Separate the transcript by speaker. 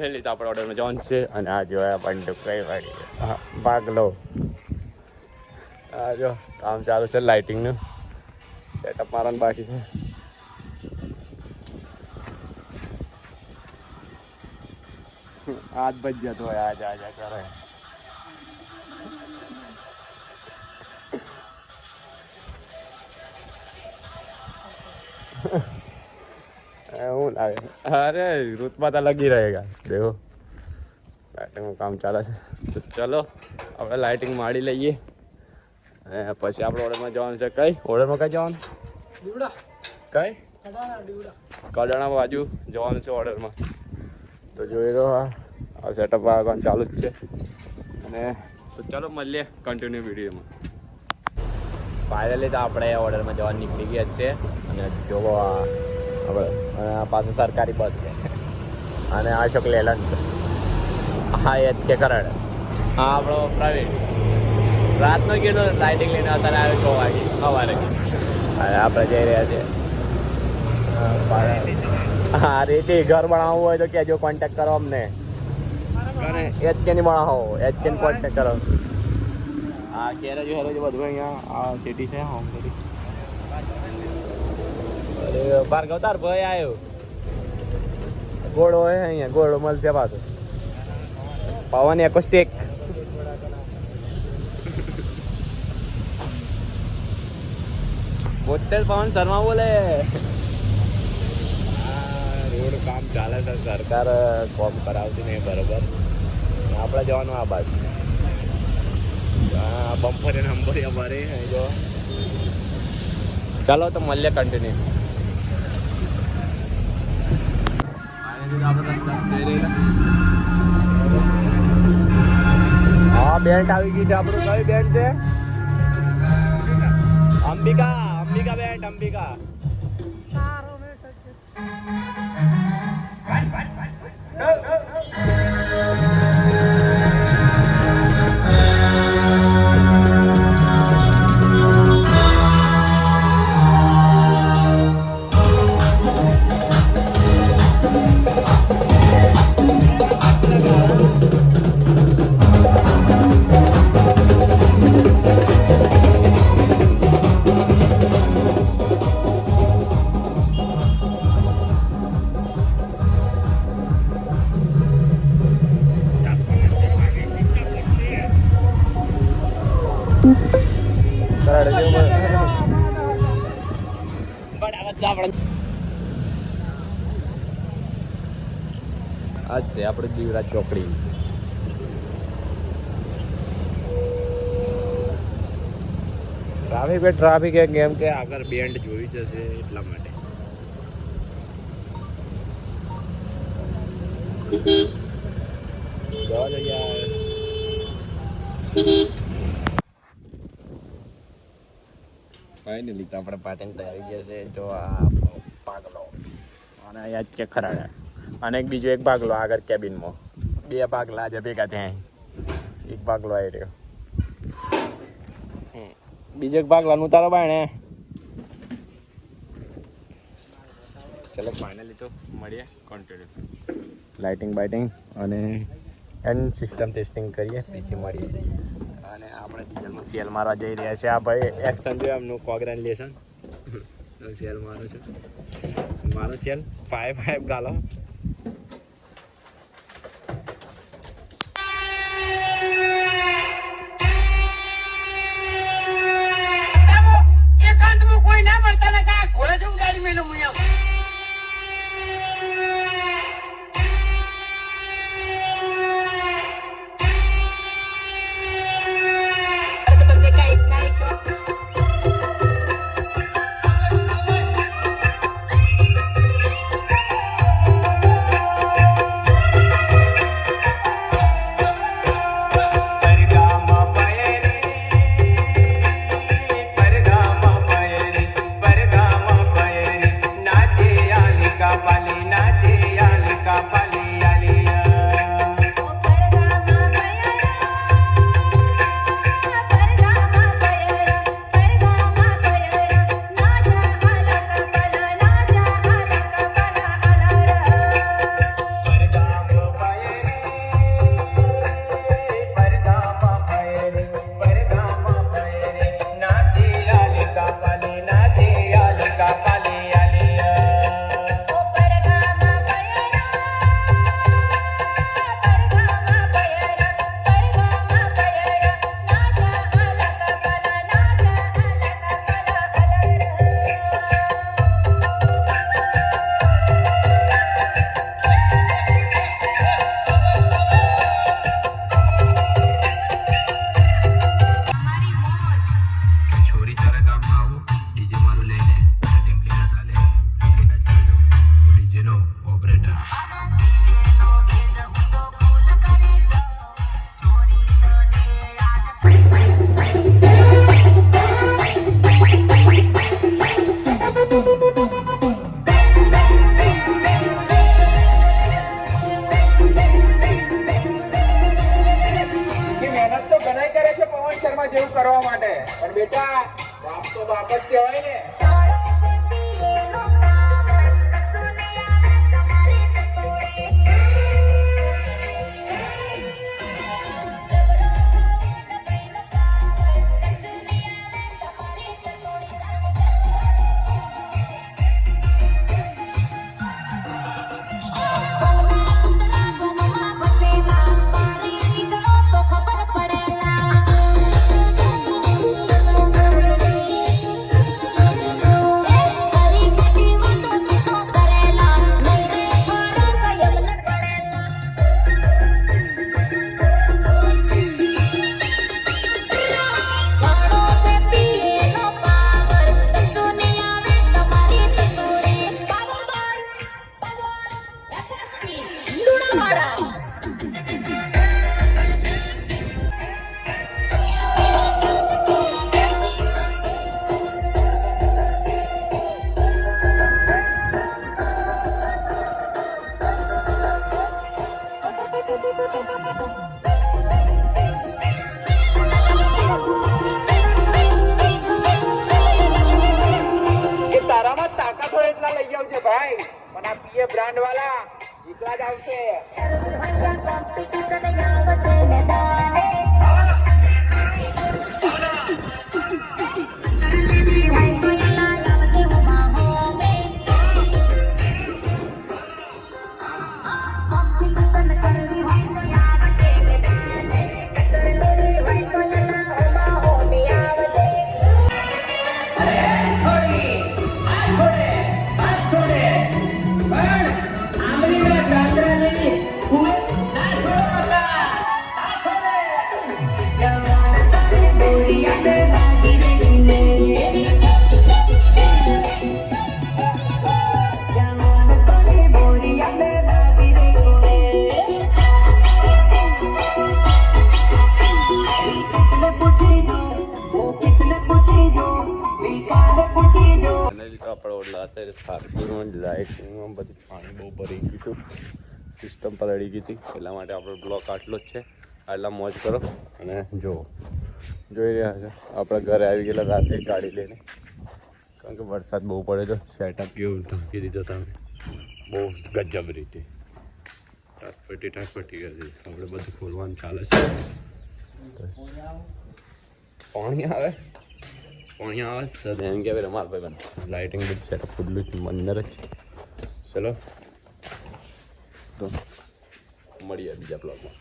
Speaker 1: Finally તો આપણે ઓર્ડરમાં જવાનું છે અને આ જો બંડુ કઈ વાળી ભાગ લો. આ જો કામ ચાલુ છે લાઇટિંગનું સેટઅપ મારવાનું બાકી છે. હાથ બચ જતો હોય આજા આજા કરે. હું લાગે અરે રૂતમાં તો લગી रहेगा देखो લાઇટિંગનું કામ ચાલે છે. તો ચલો આપણે લાઇટિંગ મારી લઈએ અને પછી આપણે ઓર્ડરમાં જવાનું છે. કઈ ઓર્ડરમાં કઈ જવાનું? દીવડા. કઈ? કડાણા બાજુ જવાનું છે ઓર્ડરમાં. તો જોઈ લો આ સેટઅપ આગળ ચાલુ જ છે અને તો ચલો મળીએ કન્ટિન્યુ વિડીયોમાં. ફાઇનલી તો આપણે ઓર્ડરમાં જવા નીકળી ગયા છે અને જોવો આપણે આ પાસે સરકારી બસ છે અને આ અશોક લેલન છે. હા એ જ કે કરણ. હા આપણો પ્રાઇવેટ રાતનો કેટલો લાઇટિંગ લઈને અત્યારે આવ્યો 6 વાગે સવારે અને આપણે જઈ રહ્યા છીએ. હા રેતી ઘર બનાવવું હોય તો કહેજો કોન્ટેક્ટ કરો અમને. એચ કે નહીં બનાવો એચ કે કોન્ટેક્ટ કરો. હા ગેરેજ હેરેજ બધું અહીંયા આ સિટી છે હોમ સિટી. અરે ભાર્ગવ તાર ભાઈ આવ્યો. ગોળો હોય અહીંયા ગોળો મળશે પાછો. પવન એકોસ્ટિક. બોતેર પવન શર્મા બોલે. રોડ કામ ચાલે છે સરકાર કોમ કરાવતી નહીં બરોબર. આપણે જવાનું આ બાજુ બમ્પર નંબર અમારે જો. ચાલો તો મળીએ કન્ટિન્યુ. હા બેન્ટ આવી ગઈ છે આપણું. કઈ બેન્ટ છે? અંબિકા. અંબિકા બેન્ટ અંબિકા. આજ છે આપણે દીવડા ચોકડી. ટ્રાફિક ટ્રાફિક કેમ કે આગળ બેન્ડ જોઈ જશે એટલા માટે. જવા દો યાર. ફાઇનલી તો આપણે પાટિંગ તૈયારી જશે. જો આ પાગલો અને યાદ કે ખરાડા અને બીજો એક ભાગલો આગળ કેબિનમાં. 2 ભાગલા આજે ભેગા થયા. એક ભાગલો આવી રહ્યો. બીજો એક ભાગલાનું તારો બાણે. ચલો ફાઇનલી તો મળીએ કન્ટિન્યુ. લાઇટિંગ બાઇટિંગ અને એન્ડ સિસ્ટમ ટેસ્ટિંગ કરીએ પછી મળીએ. અને આપણે ડીઝલમાં સેલ મારવા જઈ રહ્યા છે. આ ભાઈ એક્શન જો એમનું કોંગ્રેચ્યુલેશન. સેલ મારો છે મારો સેલ 5 ગાલો.
Speaker 2: કોઈ ના મળતા ને કા ઘોડે જેવું ગાડી મેલું હું એમ.
Speaker 3: પિક્ચરમાં જેવું કરવા માટે. પણ બેટા બાપ તો બાપ જ કહેવાય ને. એ તારામાં તાકાત હોય એટલા લઈ આવજે ભાઈ. પણ આ પીએ બ્રાન્ડ વાળા એકલા જ આવશે.
Speaker 1: લાઇટિંગમાં બધી પાણી બહુ ભરી ગયું હતું, સિસ્ટમ પલળી ગઈ હતી. એટલા માટે આપણો બ્લોક આટલો જ છે. આટલા મોજ કરો અને જોઈ રહ્યા છો આપણે ઘરે આવી ગયેલા રાતે ગાડી લઈને, કારણ કે વરસાદ બહુ પડે તો સેટઅપ કેવું ઢંકી દીધો તમે બહુ ગજબ રીતે ટાટપટી કરી દીધી. આપણે બધું ખોલવાનું ચાલે છે. પાણી આવે સર એમ કે રમાલ ભાઈ બને લાઇટિંગ બધું સેટઅપ ખુલ્લું છે મંદિર જ. ચલો તો મળીએ બીજા બ્લોગમાં.